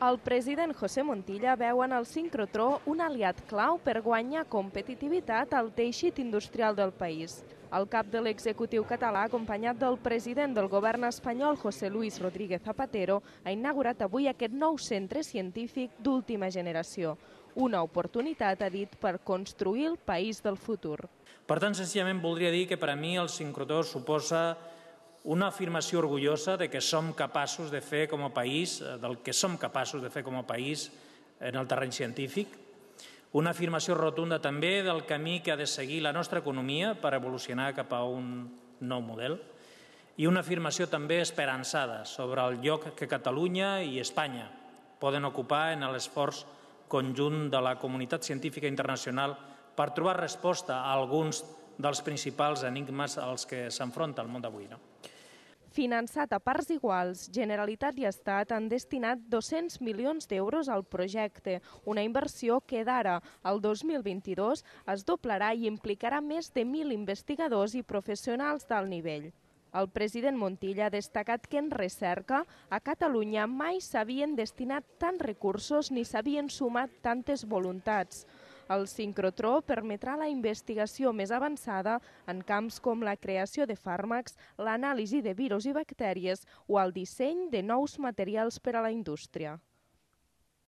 El president José Montilla veu en el sincrotró un aliat clau per guanyar competitivitat al teixit industrial del país. El cap de l'executiu català, acompanyat del president del govern espanyol, José Luis Rodríguez Zapatero, ha inaugurat avui aquest nou centre científic d'última generació. Una oportunitat, ha dit, per construir el país del futur. Per tant, senzillament voldria dir que per a mi el sincrotró suposa una afirmació orgullosa de que som capaços de fer com a país, del que som capaços de fer com a país en el terreny científic, una afirmació rotunda també del camí que ha de seguir la nostra economia per evolucionar cap a un nou model i una afirmació també esperançada sobre el lloc que Catalunya i Espanya poden ocupar en l'esforç conjunt de la comunitat científica internacional per trobar resposta a alguns dels principals enigmes als que s'enfronta el món d'avui. Finançat a parts iguals, Generalitat i Estat han destinat 200 milions d'euros al projecte, una inversió que d'ara al 2022 es doblarà i implicarà més de 1.000 investigadors i professionals d'alt nivell. El president Montilla ha destacat que en recerca a Catalunya mai s'havien destinat tants recursos ni s'havien sumat tantes voluntats. El sincrotró permetrà la investigació més avançada en camps com la creació de fàrmacs, l'anàlisi de virus i bactèries o el disseny de nous materials per a la indústria.